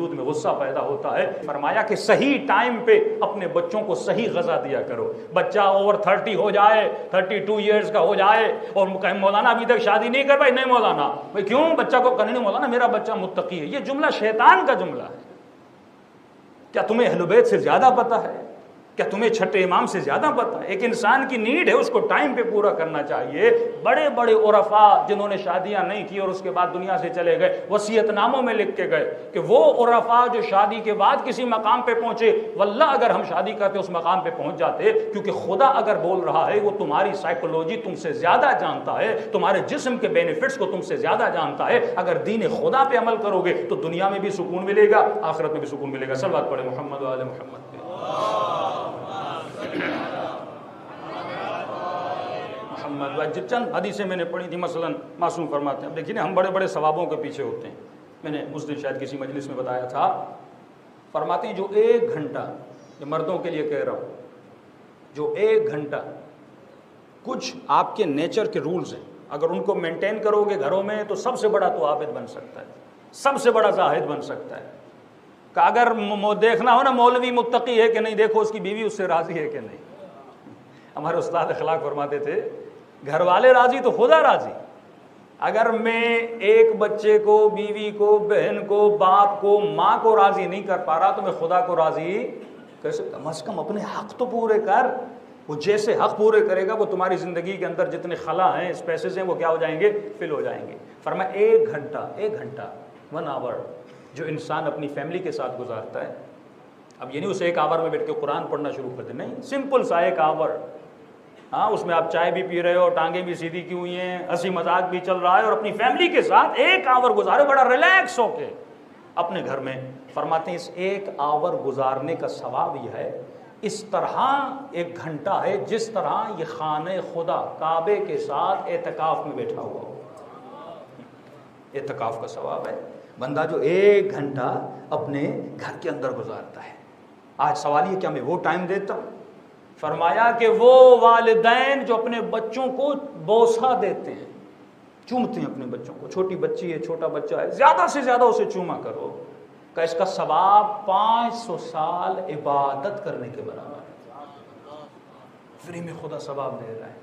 وجود میں غصہ پیدا ہوتا ہے. فرمایا کہ صحیح ٹائم پہ اپنے بچوں کو صحیح غذا دیا کرو. بچہ اوور 30 ہو جائے، 32 ایئرز کا ہو جائے اور کہیں مولانا ابھی تک شادی نہیں کر پائی، نہیں مولانا بھائی کیوں بچہ کو کرنی نہیں، مولانا میرا بچہ متقی ہے. یہ جملہ شیطان کا جملہ ہے. کیا تمہیں اہل بیت سے زیادہ پتہ ہے؟ کیا تمہیں چھٹے امام سے زیادہ پتہ ہے؟ ایک انسان کی نیڈ ہے، اس کو ٹائم پہ پورا کرنا چاہیے. بڑے بڑے عرفاء جنہوں نے شادیاں نہیں کی اور اس کے بعد دنیا سے چلے گئے، وصیت ناموں میں لکھ کے گئے کہ وہ عرفاء جو شادی کے بعد کسی مقام پہ پہنچے، واللہ اگر ہم شادی کرتے اس مقام پہ پہنچ جاتے، کیونکہ خدا اگر بول رہا ہے وہ تمہاری سائیکولوجی تم سے زیادہ جانتا ہے، تمہارے جسم کے بینیفٹس کو تم سے زیادہ جانتا ہے. اگر دین خدا پہ عمل کرو گے تو دنیا میں بھی سکون ملے گا، آخرت میں بھی سکون ملے گا. صلوات پڑھے محمد و آل محمد پہ. محمد چند حدیثیں میں نے پڑھی تھی. مثلا معصوم فرماتے ہیں، اب دیکھیے نا ہم بڑے بڑے ثوابوں کے پیچھے ہوتے ہیں. میں نے اس دن شاید کسی مجلس میں بتایا تھا، فرماتے ہیں جو 1 گھنٹہ، یہ مردوں کے لیے کہہ رہا ہوں، جو 1 گھنٹہ کچھ آپ کے نیچر کے رولز ہیں، اگر ان کو مینٹین کرو گے گھروں میں تو سب سے بڑا تو عابد بن سکتا ہے، سب سے بڑا زاہد بن سکتا ہے. کہ اگر دیکھنا ہو نا مولوی متقی ہے کہ نہیں، دیکھو اس کی بیوی اس سے راضی ہے کہ نہیں. ہمارے استاد اخلاق فرماتے تھے گھر والے راضی تو خدا راضی. اگر میں ایک بچے کو، بیوی کو، بہن کو، باپ کو، ماں کو راضی نہیں کر پا رہا تو میں خدا کو راضی کیسے؟ کم از کم اپنے حق تو پورے کر. وہ جیسے حق پورے کرے گا وہ تمہاری زندگی کے اندر جتنے خلا ہیں، اسپیسز ہیں، وہ کیا ہو جائیں گے؟ فل ہو جائیں گے. فرمایا 1 گھنٹہ 1 آور جو انسان اپنی فیملی کے ساتھ گزارتا ہے. اب یہ نہیں اسے 1 آور میں بیٹھ کے قرآن پڑھنا شروع کر دیں، نہیں، سمپل سا 1 آور. ہاں اس میں آپ چائے بھی پی رہے ہو، ٹانگیں بھی سیدھی کی ہوئی ہیں، ہنسی مذاق بھی چل رہا ہے، اور اپنی فیملی کے ساتھ 1 آور گزارے بڑا ریلیکس ہو کے اپنے گھر میں. فرماتے ہیں اس 1 آور گزارنے کا ثواب یہ ہے، اس طرح 1 گھنٹہ ہے جس طرح یہ خانہ خدا کعبے کے ساتھ اعتکاف میں بیٹھا ہوا ہو. اعتکاف کا ثواب ہے بندہ جو 1 گھنٹہ اپنے گھر کے اندر گزارتا ہے. آج سوال یہ کیا میں وہ ٹائم دیتا ہوں؟ فرمایا کہ وہ والدین جو اپنے بچوں کو بوسہ دیتے ہیں، چومتے ہیں اپنے بچوں کو، چھوٹی بچی ہے، چھوٹا بچہ ہے، زیادہ سے زیادہ اسے چوما کرو، کہ اس کا ثواب 500 سال عبادت کرنے کے برابر ہے. فری میں خدا ثواب دے رہا ہے.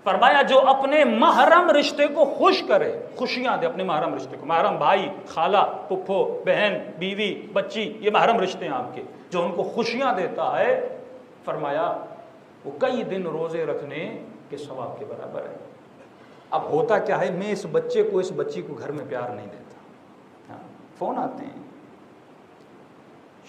فرمایا جو اپنے محرم رشتے کو خوش کرے، خوشیاں دے اپنے محرم رشتے کو، محرم بھائی، خالہ، پھپھو، بہن، بیوی، بچی، یہ محرم رشتے ہیں آپ کے، جو ان کو خوشیاں دیتا ہے، فرمایا وہ کئی دن روزے رکھنے کے ثواب کے برابر ہے. اب ہوتا کیا ہے، میں اس بچے کو، اس بچی کو گھر میں پیار نہیں دیتا. فون آتے ہیں،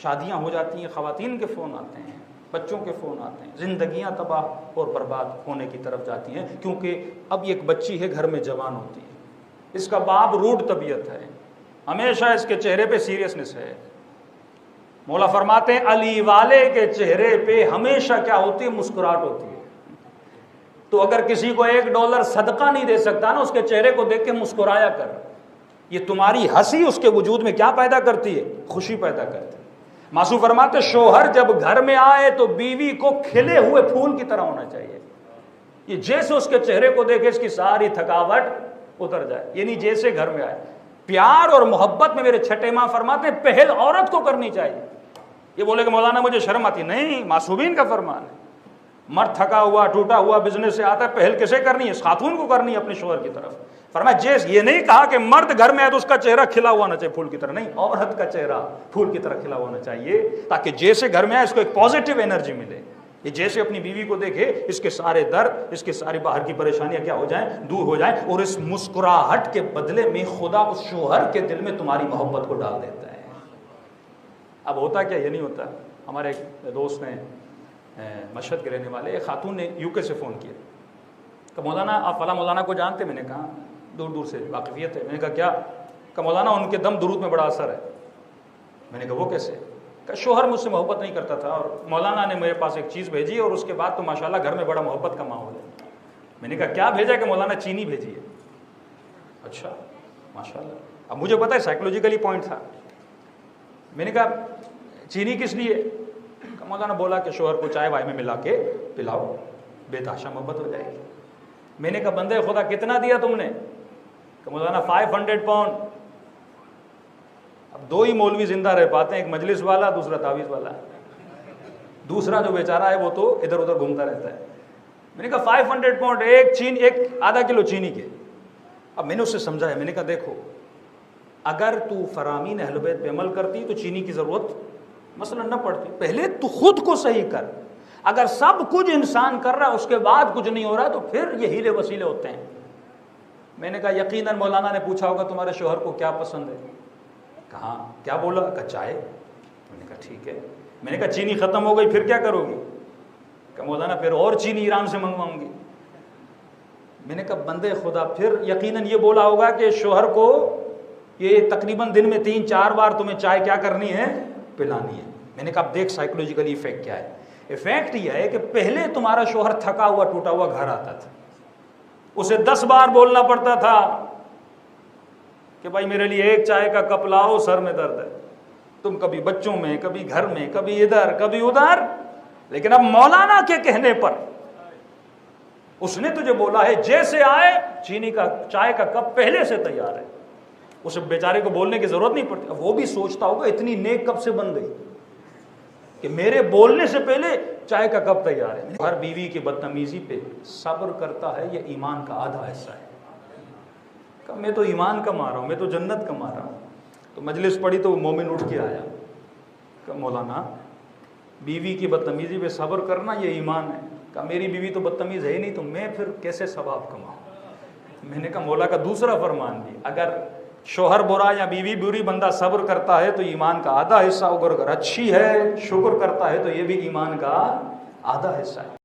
شادیاں ہو جاتی ہیں، خواتین کے فون آتے ہیں، بچوں کے فون آتے ہیں، زندگیاں تباہ اور برباد ہونے کی طرف جاتی ہیں. کیونکہ اب ایک بچی ہے گھر میں جوان ہوتی ہے، اس کا باپ روڈ طبیعت ہے، ہمیشہ اس کے چہرے پہ سیریسنس ہے. مولا فرماتے ہیں علی والے کے چہرے پہ ہمیشہ کیا ہوتی ہے؟ مسکراہٹ ہوتی ہے. تو اگر کسی کو $1 صدقہ نہیں دے سکتا نا، اس کے چہرے کو دیکھ کے مسکرایا کر. یہ تمہاری ہنسی اس کے وجود میں کیا پیدا کرتی ہے؟ خوشی پیدا کرتی ہے. معصوم فرماتے شوہر جب گھر میں آئے تو بیوی کو کھلے ہوئے پھول کی طرح ہونا چاہیے. یہ جیسے اس کے چہرے کو دیکھے اس کی ساری تھکاوٹ اتر جائے. یعنی جیسے گھر میں آئے. پیار اور محبت میں میرے چھٹے ماں فرماتے ہیں پہل عورت کو کرنی چاہیے. یہ بولے کہ مولانا مجھے شرم آتی، نہیں، معصومین کا فرمان ہے. مرد تھکا ہوا ٹوٹا ہوا بزنس سے آتا ہے، پہل کسے کرنی ہے؟ اس خاتون کو کرنی ہے اپنے شوہر کی طرف. فرمایا جیسے یہ نہیں کہا کہ مرد گھر میں آئے تو اس کا چہرہ کھلا ہوا ہونا چاہیے پھول کی طرح، نہیں، عورت کا چہرہ پھول کی طرح کھلا ہونا چاہیے، تاکہ جیسے گھر میں آئے اس کو ایک پازیٹیو انرجی ملے. یہ جیسے اپنی بیوی کو دیکھے اس کے سارے درد، اس کے ساری باہر کی پریشانیاں کیا ہو جائیں؟ دور ہو جائیں. اور اس مسکراہٹ کے بدلے میں خدا اس شوہر کے دل میں تمہاری محبت کو ڈال دیتا ہے. اب ہوتا کیا، یہ نہیں ہوتا. ہمارے ایک دوست ہیں مشہد کے رہنے والے، ایک خاتون نے UK سے فون کیا کہ مولانا آپ فلاں مولانا کو جانتے؟ میں نے کہا دور دور سے واقفیت ہے. میں نے کہا کیا؟ کہ مولانا ان کے دم درود میں بڑا اثر ہے. میں نے کہا وہ کیسے؟ کہ شوہر مجھ سے محبت نہیں کرتا تھا اور مولانا نے میرے پاس ایک چیز بھیجی اور اس کے بعد تو ماشاءاللہ گھر میں بڑا محبت کا ماحول ہے. میں نے کہا کیا بھیجا؟ کہ مولانا چینی بھیجی ہے. اچھا ماشاءاللہ. اب مجھے پتا ہے سائیکولوجیکلی پوائنٹ تھا. میں نے کہا چینی کس لیے؟ مولانا بولا کہ شوہر کو چائے وائے میں ملا کے پلاؤ، بے تحاشا محبت ہو جائے گی. میں نے کہا بندے خدا کتنا دیا تم نے؟ کہ مولانا 500 پاؤنڈ. اب دو ہی مولوی زندہ رہ پاتے ہیں، ایک مجلس والا، دوسرا تعویذ والا، دوسرا جو بیچارہ ہے وہ تو ادھر ادھر گھومتا رہتا ہے۔ میں نے کہا 500 پاؤنڈ ایک آدھا کلو چینی کے۔ اب میں نے اس سے سمجھایا، میں نے کہا دیکھو اگر تو فرامین اہل بیت پہ عمل کرتی تو چینی کی ضرورت مثلا نہ پڑتی، پہلے تو خود کو صحیح کر۔ اگر سب کچھ انسان کر رہا ہے اس کے بعد کچھ نہیں ہو رہا تو پھر یہ ہیلے وسیلے ہوتے ہیں۔ میں نے کہا یقیناً مولانا نے پوچھا ہوگا تمہارے شوہر کو کیا پسند ہے؟ کہا کیا بولا؟ کہا چائے۔ میں نے کہا ٹھیک ہے۔ میں نے کہا چینی ختم ہو گئی پھر کیا کرو گی؟ کہ مولانا پھر اور چینی ایران سے منگواؤں گی۔ میں نے کہا بندے خدا، پھر یقیناً یہ بولا ہوگا کہ شوہر کو یہ تقریباً دن میں 3-4 بار تمہیں چائے کیا کرنی ہے؟ پلانی ہے۔ میں نے کہا اب دیکھ سائیکولوجیکلی ایفیکٹ کیا ہے۔ ایفیکٹ یہ ہے کہ پہلے تمہارا شوہر تھکا ہوا ٹوٹا ہوا گھر آتا تھا، اسے 10 بار بولنا پڑتا تھا کہ بھائی میرے لیے ایک چائے کا کپ لاؤ، سر میں درد ہے۔ تم کبھی بچوں میں، کبھی گھر میں، کبھی ادھر کبھی ادھر، لیکن اب مولانا کے کہنے پر اس نے تجھے بولا ہے جیسے آئے چائے کا کپ پہلے سے تیار ہے، اسے بیچارے کو بولنے کی ضرورت نہیں پڑتی۔ اب وہ بھی سوچتا ہوگا اتنی نیک کب سے بن گئی کہ میرے بولنے سے پہلے چائے کا کپ تیار ہے۔ ہر بیوی کی بدتمیزی پہ صبر کرتا ہے، یہ ایمان کا آدھا حصہ ہے۔ کہ میں تو ایمان کما رہا ہوں، میں تو جنت کما رہا ہوں۔ تو مجلس پڑھی تو وہ مومن اٹھ کے آیا کہ مولانا بیوی کی بدتمیزی پہ صبر کرنا یہ ایمان ہے۔ کہ میری بیوی تو بدتمیز ہے ہی نہیں، تو میں پھر کیسے ثواب کماؤں؟ میں نے کہا مولا کا دوسرا فرمان بھی، اگر شوہر برا یا بیوی بری بندہ صبر کرتا ہے تو ایمان کا آدھا حصہ، اگر اچھی ہے شکر کرتا ہے تو یہ بھی ایمان کا آدھا حصہ ہے۔